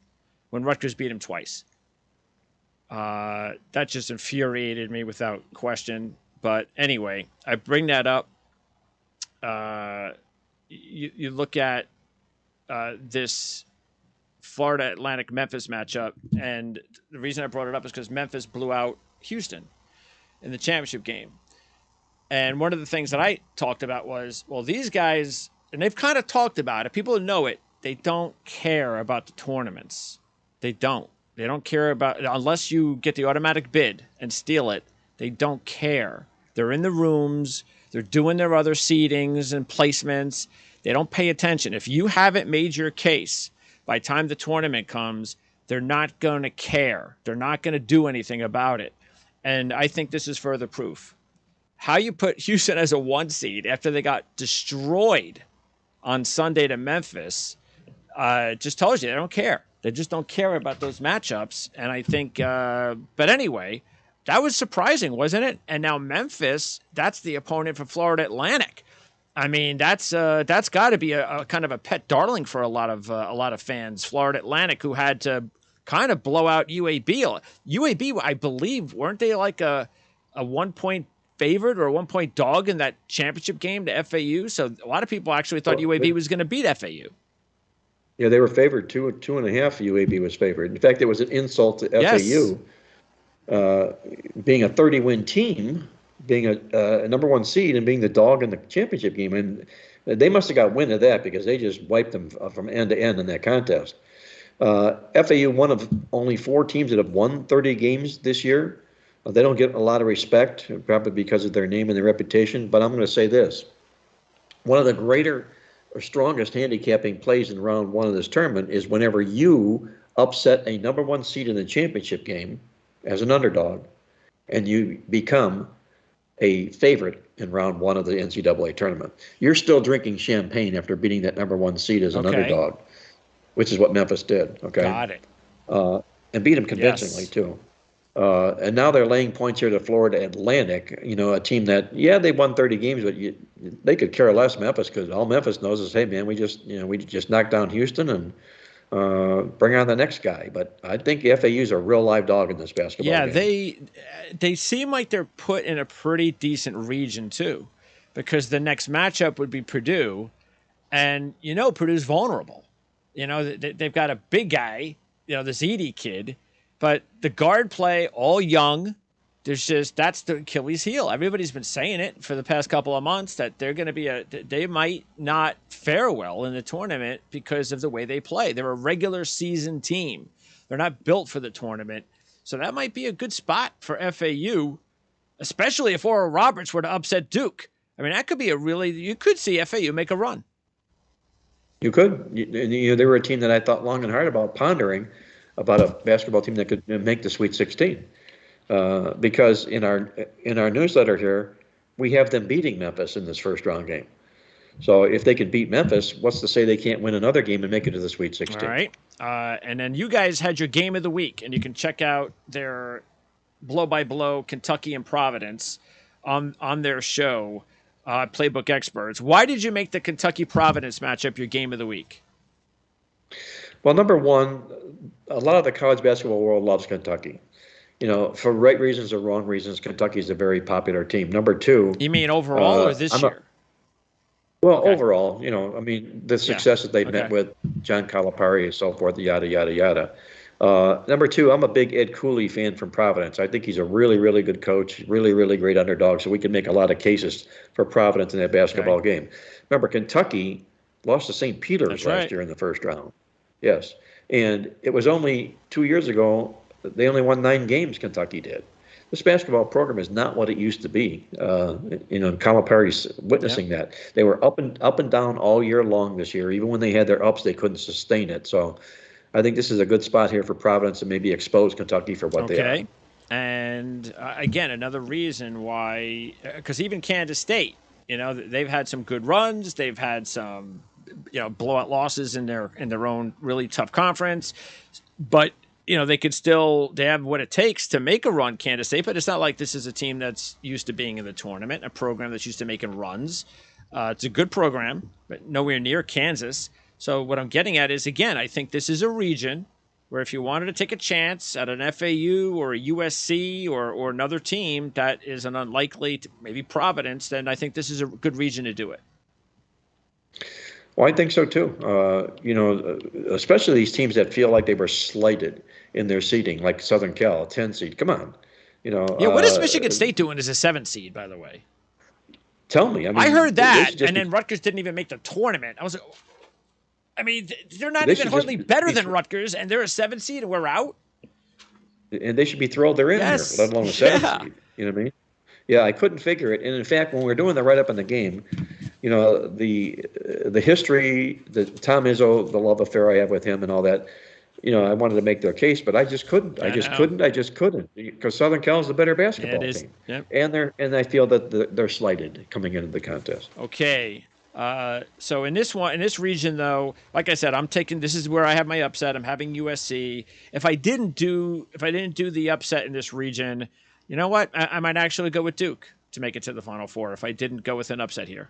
[SPEAKER 1] when Rutgers beat him twice. That just infuriated me without question. But anyway, I bring that up. Uh, you look at this Florida Atlantic Memphis matchup, and the reason I brought it up is because Memphis blew out Houston in the championship game. And one of the things that I talked about was, well, these guys, and they've kind of talked about it, people know it, they don't care about the tournaments. They don't. They don't care about, unless you get the automatic bid and steal it, they don't care. They're in the rooms, they're doing their other seedings and placements. They don't pay attention. If you haven't made your case by the time the tournament comes, they're not going to care. They're not going to do anything about it. And I think this is further proof. How you put Houston as a 1 seed after they got destroyed on Sunday to Memphis just tells you they don't care. They just don't care about those matchups. And I think, but anyway, that was surprising, wasn't it? And now Memphis, that's the opponent for Florida Atlantic. I mean, that's got to be a kind of a pet darling for a lot of fans. Florida Atlantic, who had to kind of blow out UAB. UAB, I believe, weren't they like a 1 point favorite or a 1 point dog in that championship game to FAU? So a lot of people actually thought UAB was going to beat FAU.
[SPEAKER 2] Yeah, they were favored 2.5. UAB was favored. In fact, it was an insult to
[SPEAKER 1] Yes.
[SPEAKER 2] FAU, being a 30-win team, being a number 1 seed, and being the dog in the championship game. And they must have got wind of that because they just wiped them from end to end in that contest. FAU, one of only 4 teams that have won 30 games this year. They don't get a lot of respect, probably because of their name and their reputation. But I'm going to say this. One of the greater or strongest handicapping plays in round 1 of this tournament is whenever you upset a number 1 seed in the championship game as an underdog, and you become a favorite in round 1 of the NCAA tournament. You're still drinking champagne after beating that number 1 seed as an underdog, which is what Memphis did. Okay.
[SPEAKER 1] Got it.
[SPEAKER 2] And beat them convincingly,
[SPEAKER 1] Yes.
[SPEAKER 2] too. And now they're laying points here to Florida Atlantic, a team that, yeah, they won 30 games, but they could care less Memphis, because all Memphis knows is, hey, man, we just knocked down Houston and bring on the next guy. But I think FAU's a real live dog in this basketball game.
[SPEAKER 1] Yeah, they seem like they're put in a pretty decent region too, because the next matchup would be Purdue, and Purdue's vulnerable. They've got a big guy, this Edie kid, but the guard play all young. That's the Achilles heel. Everybody's been saying it for the past couple of months that they're going to be they might not fare well in the tournament because of the way they play. They're a regular season team. They're not built for the tournament. So that might be a good spot for FAU, especially if Oral Roberts were to upset Duke. I mean, that could be you could see FAU make a run.
[SPEAKER 2] You could. They were a team that I thought long and hard about pondering about a basketball team that could make the Sweet 16. Because in our newsletter here, we have them beating Memphis in this first round game. So if they can beat Memphis, what's to say they can't win another game and make it to the Sweet 16?
[SPEAKER 1] All right. And then you guys had your game of the week, and you can check out their blow-by-blow Kentucky and Providence on their show, Playbook Experts. Why did you make the Kentucky-Providence matchup your game of the week?
[SPEAKER 2] Well, number one, a lot of the college basketball world loves Kentucky. For right reasons or wrong reasons, Kentucky is a very popular team. Number two.
[SPEAKER 1] You mean overall or this year?
[SPEAKER 2] Okay. Overall, I mean, the success that they've met with John Calipari and so forth, yada, yada, yada. Number two, I'm a big Ed Cooley fan from Providence. I think he's a really, really good coach, really, really great underdog, so we can make a lot of cases for Providence in that basketball game. Remember, Kentucky lost to St. Peter's last year in the first round. Yes. And it was only 2 years ago, they only won 9 games, Kentucky did. This basketball program is not what it used to be. Calipari's witnessing that. They were up and down all year long this year. Even when they had their ups, they couldn't sustain it. So I think this is a good spot here for Providence to maybe expose Kentucky for what they are.
[SPEAKER 1] Okay. And again, another reason why, because even Kansas State, You know, they've had some good runs. They've had some, blowout losses in their own really tough conference, but they have what it takes to make a run, Kansas State. But it's not like this is a team that's used to being in the tournament, a program that's used to making runs. It's a good program, but nowhere near Kansas. So what I'm getting at is, again, I think this is a region where if you wanted to take a chance at an FAU or a USC or another team that is an unlikely, maybe Providence, then I think this is a good region to do it.
[SPEAKER 2] Well, I think so too. Especially these teams that feel like they were slighted in their seeding, like Southern Cal, 10 seed. Come on,
[SPEAKER 1] Yeah, what is Michigan State doing as a 7 seed, by the way?
[SPEAKER 2] Tell me.
[SPEAKER 1] I heard that, and then Rutgers didn't even make the tournament. They're not even hardly better than Rutgers, and they're a 7 seed, and we're out.
[SPEAKER 2] And they should be thrilled they're in here, let alone a 7 seed. You know what I mean? Yeah, I couldn't figure it. And in fact, when we were doing the write-up on the game, the history, the Tom Izzo, the love affair I have with him and all that, I wanted to make their case, but I just couldn't. I just couldn't. Because Southern Cal is the better basketball team. Yep. And I feel that they're slighted coming into the contest.
[SPEAKER 1] Okay. So in this region, though, like I said, this is where I have my upset. I'm having USC. If I didn't do the upset in this region, you know what? I might actually go with Duke to make it to the Final Four if I didn't go with an upset here.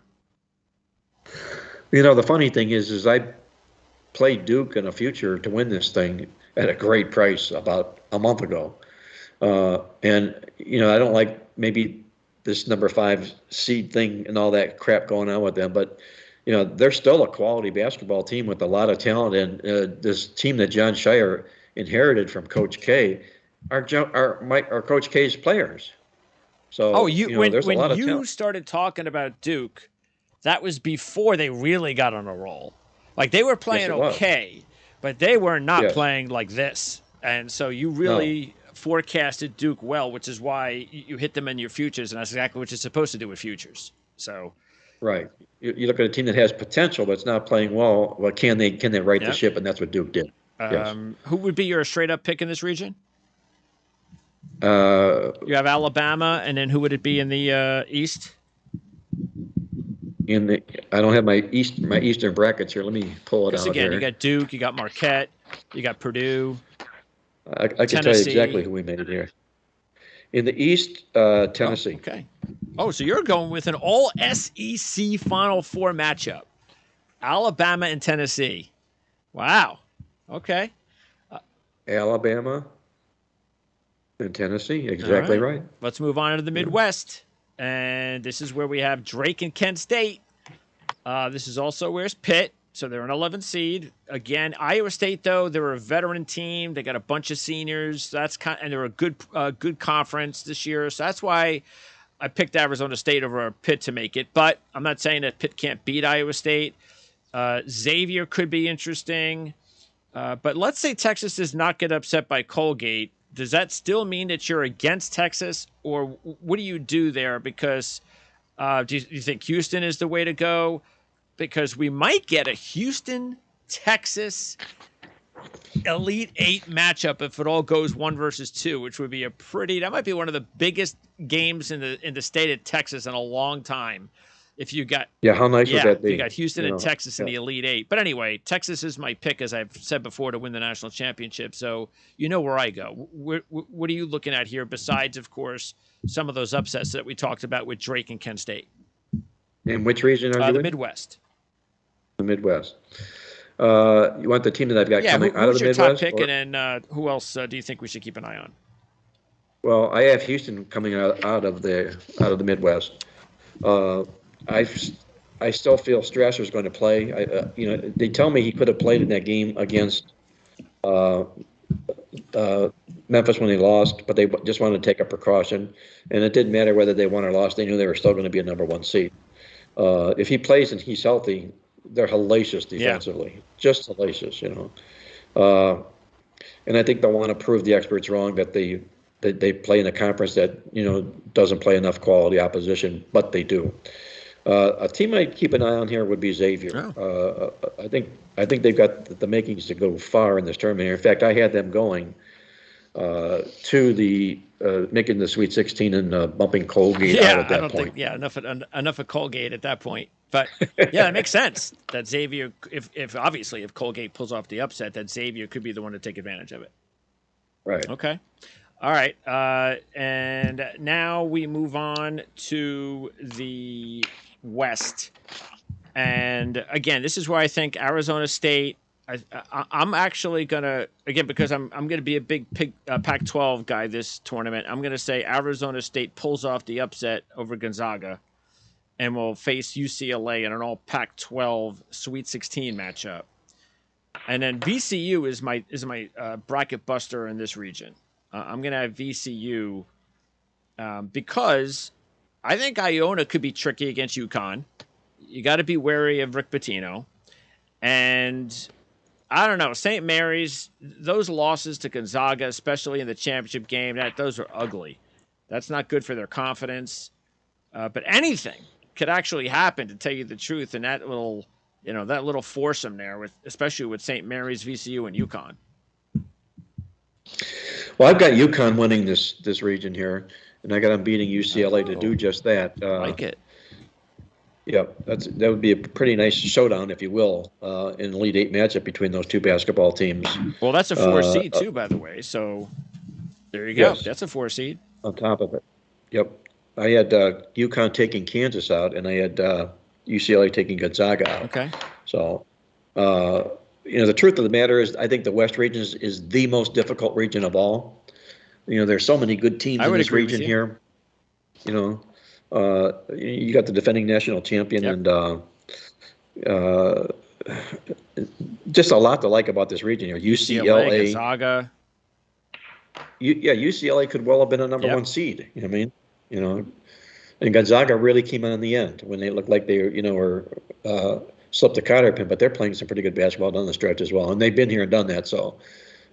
[SPEAKER 2] The funny thing is I played Duke in a future to win this thing at a great price about a month ago. And I don't like maybe this number 5 seed thing and all that crap going on with them, but they're still a quality basketball team with a lot of talent. And this team that John Shire inherited from Coach K are Coach K's players. So there's a lot of talent.
[SPEAKER 1] When you started talking about Duke, that was before they really got on a roll. Like they were playing okay, but they were not playing like this. And so you really forecasted Duke well, which is why you hit them in your futures, and that's exactly what you're supposed to do with futures. So,
[SPEAKER 2] right, you look at a team that has potential but it's not playing well. Well, can they right the ship? And that's what Duke did.
[SPEAKER 1] Who would be your straight up pick in this region? You have Alabama, and then who would it be in the East?
[SPEAKER 2] I don't have my Eastern brackets here. Let me pull it out
[SPEAKER 1] again,
[SPEAKER 2] here.
[SPEAKER 1] You got Duke, you got Marquette, you got Purdue.
[SPEAKER 2] I can tell you exactly who we made here. In the East, Tennessee.
[SPEAKER 1] Oh, okay. Oh, so you're going with an all SEC Final Four matchup. Alabama and Tennessee. Wow. Okay.
[SPEAKER 2] Alabama and Tennessee. Exactly right.
[SPEAKER 1] Let's move on to the Midwest. And this is where we have Drake and Kent State. This is also where's Pitt. So they're an 11 seed. Again, Iowa State, though, they're a veteran team. They got a bunch of seniors. And they're a good conference this year. So that's why I picked Arizona State over Pitt to make it. But I'm not saying that Pitt can't beat Iowa State. Xavier could be interesting. But let's say Texas does not get upset by Colgate. Does that still mean that you're against Texas, or what do you do there? Because do you think Houston is the way to go? Because we might get a Houston-Texas Elite Eight matchup if it all goes 1 versus 2, which would be that might be one of the biggest games in the state of Texas in a long time. If you got
[SPEAKER 2] how nice would that be?
[SPEAKER 1] You got Houston and Texas in the Elite Eight. But anyway, Texas is my pick, as I've said before, to win the national championship. So you know where I go. What are you looking at here besides, of course, some of those upsets that we talked about with Drake and Kent State?
[SPEAKER 2] In which region are you
[SPEAKER 1] the
[SPEAKER 2] in?
[SPEAKER 1] Midwest.
[SPEAKER 2] The Midwest. You want the team that I've got coming out of the Midwest?
[SPEAKER 1] Who's your top pick, and then who else do you think we should keep an eye on?
[SPEAKER 2] Well, I have Houston coming out of the Midwest. I still feel Strasser's going to play. They tell me he could have played in that game against Memphis when they lost, but they just wanted to take a precaution. And it didn't matter whether they won or lost. They knew they were still going to be a number 1 seed. If he plays and he's healthy, they're hellacious defensively. Just hellacious, And I think they'll want to prove the experts wrong that they play in a conference that, doesn't play enough quality opposition, but they do. A team I'd keep an eye on here would be Xavier. I think they've got the makings to go far in this tournament. In fact, I had them going to the making the Sweet 16 and bumping Colgate out at
[SPEAKER 1] I
[SPEAKER 2] that
[SPEAKER 1] don't think
[SPEAKER 2] point.
[SPEAKER 1] enough of Colgate at that point. But yeah, that makes sense. That Xavier, if obviously if Colgate pulls off the upset, that Xavier could be the one to take advantage of it.
[SPEAKER 2] Right.
[SPEAKER 1] Okay. All right. And now we move on to the West. And again, this is where I think Arizona State. I'm actually gonna again because I'm gonna be a big Pac-12 guy this tournament. I'm gonna say Arizona State pulls off the upset over Gonzaga, and will face UCLA in an all Pac-12 Sweet 16 matchup. And then VCU is my bracket buster in this region. I'm gonna have VCU because I think Iona could be tricky against UConn. You got to be wary of Rick Pitino. And I don't know, St. Mary's, those losses to Gonzaga, especially in the championship game, those are ugly. That's not good for their confidence. But anything could actually happen, to tell you the truth, and that little foursome there, especially with St. Mary's, VCU, and UConn.
[SPEAKER 2] Well, I've got UConn winning this region here, and I got them beating UCLA to do just that.
[SPEAKER 1] Like it.
[SPEAKER 2] Yeah, that would be a pretty nice showdown, if you will, in an Elite Eight matchup between those two basketball teams.
[SPEAKER 1] Well, that's a 4 seed too, by the way. So there you go.
[SPEAKER 2] Yes.
[SPEAKER 1] That's a 4 seed.
[SPEAKER 2] On top of it. Yep. I had UConn taking Kansas out, and I had UCLA taking Gonzaga out.
[SPEAKER 1] Okay.
[SPEAKER 2] So, the truth of the matter is, I think the West region is the most difficult region of all. There's so many good teams in this region here. You got the defending national champion,
[SPEAKER 1] yep.
[SPEAKER 2] And just a lot to like about this region here. UCLA,
[SPEAKER 1] Gonzaga.
[SPEAKER 2] UCLA could well have been a number one seed. You know what I mean? And Gonzaga really came on in the end when they looked like they were slipped the cotter pin, but they're playing some pretty good basketball down the stretch as well, and they've been here and done that. So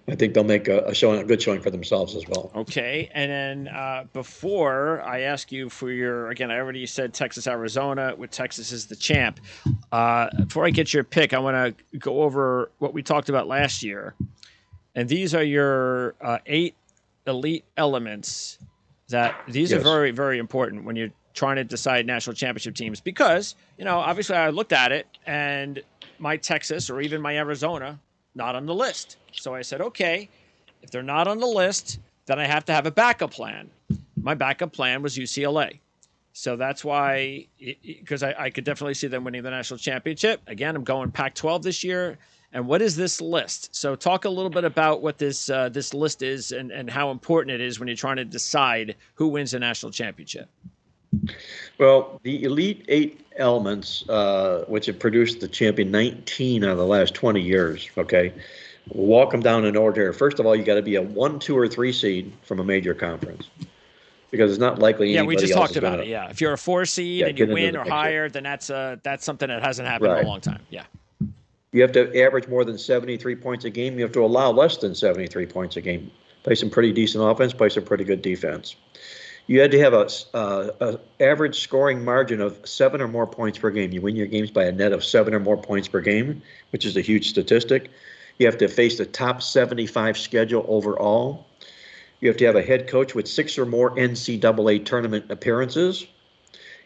[SPEAKER 2] I think they'll make a good showing for themselves as well.
[SPEAKER 1] Okay, and then before I ask you for I already said Texas, Arizona, with Texas as the champ. Before I get your pick, I want to go over what we talked about last year, and these are your 8 elite elements. These are very, very important when you're trying to decide national championship teams, because obviously I looked at it and my Texas or even my Arizona not on the list. So I said, okay, if they're not on the list, then I have to have a backup plan. My backup plan was UCLA. So that's why, because I could definitely see them winning the national championship. Again, I'm going Pac-12 this year. And what is this list? So talk a little bit about what this list is and how important it is when you're trying to decide who wins the national championship.
[SPEAKER 2] Well, the Elite Eight elements, which have produced the champion 19 out of the last 20 years, okay? We'll walk them down in order. First of all, you got to be a 1, 2, or 3 seed from a major conference, because it's not likely anybody else is going to.
[SPEAKER 1] Yeah, we just talked about it. Yeah, if you're a 4 seed and you win or higher, then that's something that hasn't happened in a long time. Yeah.
[SPEAKER 2] You have to average more than 73 points a game. You have to allow less than 73 points a game. Play some pretty decent offense. Play some pretty good defense. You had to have a average scoring margin of 7 or more points per game. You win your games by a net of 7 or more points per game, which is a huge statistic. You have to face the top 75 schedule overall. You have to have a head coach with 6 or more NCAA tournament appearances,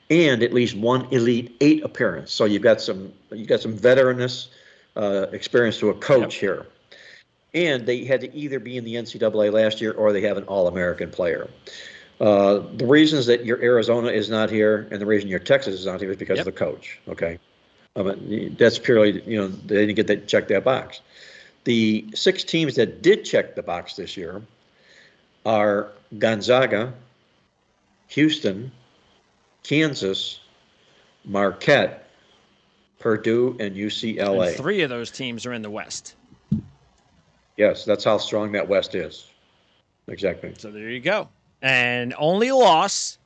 [SPEAKER 2] and at least 1 Elite Eight appearance. So you've got some veteranous experience to a coach here. And they had to either be in the NCAA last year or they have an All-American player. The reasons that your Arizona is not here and the reason your Texas is not here is because of the coach. Okay, that's purely they didn't check that box. The 6 teams that did check the box this year are Gonzaga, Houston, Kansas, Marquette, Purdue, and UCLA.
[SPEAKER 1] And 3 of those teams are in the West.
[SPEAKER 2] Yes, that's how strong that West is. Exactly.
[SPEAKER 1] So there you go. And only loss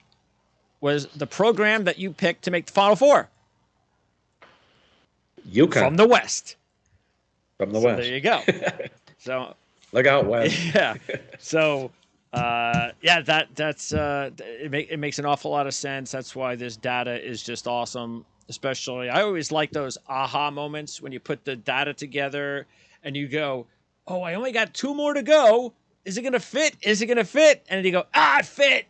[SPEAKER 1] was the program that you picked to make the Final Four.
[SPEAKER 2] UConn.
[SPEAKER 1] From the West.
[SPEAKER 2] From the West.
[SPEAKER 1] There you go. So
[SPEAKER 2] look out, West.
[SPEAKER 1] Yeah. So it makes an awful lot of sense. That's why this data is just awesome. Especially, I always like those aha moments when you put the data together and you go, "Oh, I only got 2 more to go. Is it going to fit? Is it going to fit? And then you go, it fit.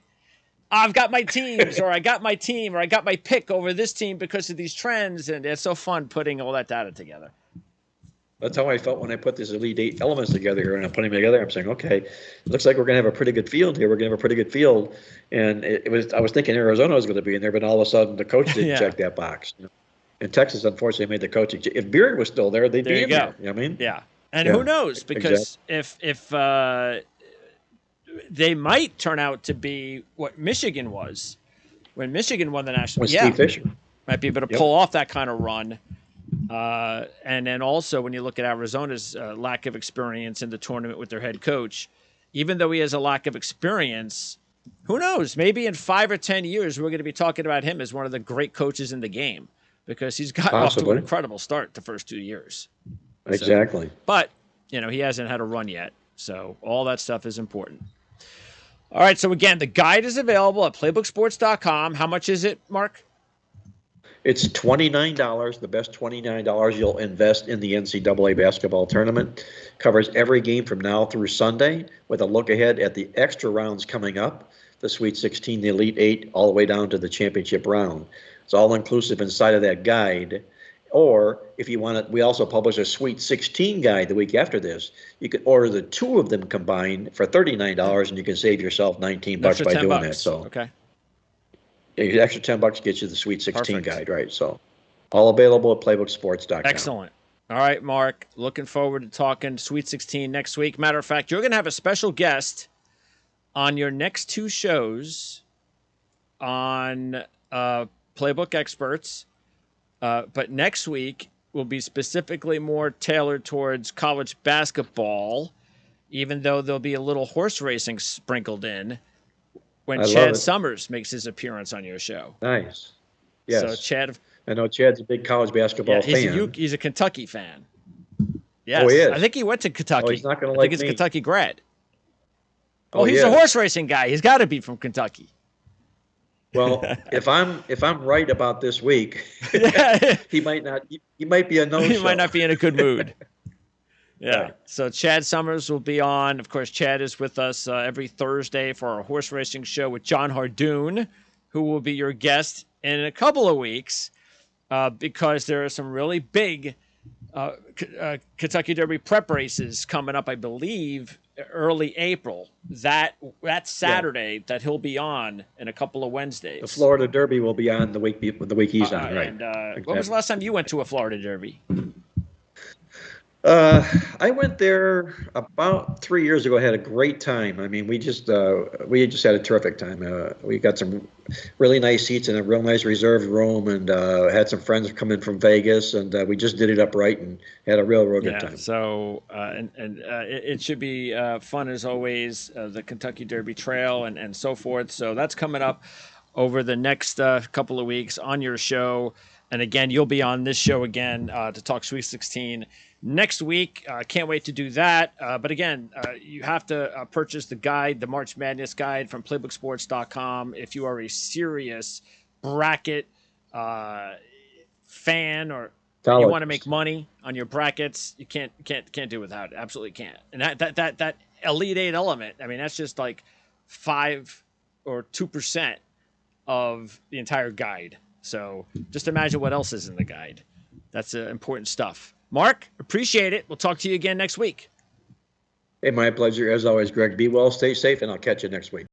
[SPEAKER 1] I've got my teams, or I got my team, or I got my pick over this team because of these trends. And it's so fun putting all that data together.
[SPEAKER 2] That's how I felt when I put these Elite Eight elements together here, and I'm putting them together. I'm saying, okay, it looks like we're going to have a pretty good field here. We're going to have a pretty good field, and I was thinking Arizona was going to be in there, but all of a sudden the coach didn't check that box. And Texas, unfortunately, made the coaching. If Beard was still there, they'd be in there. You know what I mean?
[SPEAKER 1] Yeah, and who knows? Because if they might turn out to be what Michigan was when Michigan won the national.
[SPEAKER 2] Steve Fisher
[SPEAKER 1] might be able to pull off that kind of run. And then also when you look at Arizona's lack of experience in the tournament with their head coach, even though he has a lack of experience, who knows? Maybe in 5 or 10 years, we're going to be talking about him as one of the great coaches in the game because he's gotten off to an incredible start the first 2 years.
[SPEAKER 2] Exactly.
[SPEAKER 1] So, but, he hasn't had a run yet. So all that stuff is important. All right. So again, the guide is available at playbooksports.com. How much is it, Mark?
[SPEAKER 2] It's $29, the best $29 you'll invest in the NCAA basketball tournament. Covers every game from now through Sunday with a look ahead at the extra rounds coming up, the Sweet 16, the Elite Eight, all the way down to the championship round. It's all inclusive inside of that guide. Or if you want it, we also publish a Sweet 16 guide the week after this. You can order the two of them combined for $39, and you can save yourself $19 by doing that. So
[SPEAKER 1] okay.
[SPEAKER 2] The extra $10 gets you the Sweet 16 guide, right? So all available at playbooksports.com.
[SPEAKER 1] Excellent. All right, Mark. Looking forward to talking Sweet 16 next week. Matter of fact, you're going to have a special guest on your next two shows on Playbook Experts. But next week will be specifically more tailored towards college basketball, even though there'll be a little horse racing sprinkled in. When Chad Summers makes his appearance on your show.
[SPEAKER 2] Nice. Yes.
[SPEAKER 1] So Chad,
[SPEAKER 2] I know Chad's a big college basketball fan.
[SPEAKER 1] He's a Kentucky fan. Yes.
[SPEAKER 2] Oh, he is.
[SPEAKER 1] I think he went to Kentucky.
[SPEAKER 2] Oh, he's not going to
[SPEAKER 1] I think he's a Kentucky grad.
[SPEAKER 2] Oh,
[SPEAKER 1] he's a horse racing guy. He's got to be from Kentucky.
[SPEAKER 2] Well, if I'm right about this week, he might not. He might be a no-show.
[SPEAKER 1] He might not be in a good mood. Yeah.
[SPEAKER 2] Right.
[SPEAKER 1] So Chad Summers will be on. Of course, Chad is with us every Thursday for our horse racing show with John Hardoon, who will be your guest in a couple of weeks because there are some really big Kentucky Derby prep races coming up, I believe, early April. That Saturday that he'll be on in a couple of Wednesdays.
[SPEAKER 2] The Florida Derby will be on the week he's on, right?
[SPEAKER 1] And exactly. When was the last time you went to a Florida Derby?
[SPEAKER 2] I went there about 3 years ago. I had a great time. I mean, we just had a terrific time. We got some really nice seats in a real nice reserved room, and had some friends come in from Vegas, and we just did it up right and had a real good time.
[SPEAKER 1] So it should be fun as always. The Kentucky Derby Trail and so forth. So that's coming up over the next couple of weeks on your show. And again, you'll be on this show again to talk Sweet 16 next week. Can't wait to do that. But again, you have to purchase the guide, the March Madness guide from playbooksports.com. If you are a serious bracket fan or you want to make money on your brackets, you can't do without it. Absolutely can't. And that Elite Eight element, I mean, that's just like 5 or 2% of the entire guide. So just imagine what else is in the guide. That's important stuff. Mark, appreciate it. We'll talk to you again next week.
[SPEAKER 2] Hey, my pleasure. As always, Greg. Be well, stay safe, and I'll catch you next week.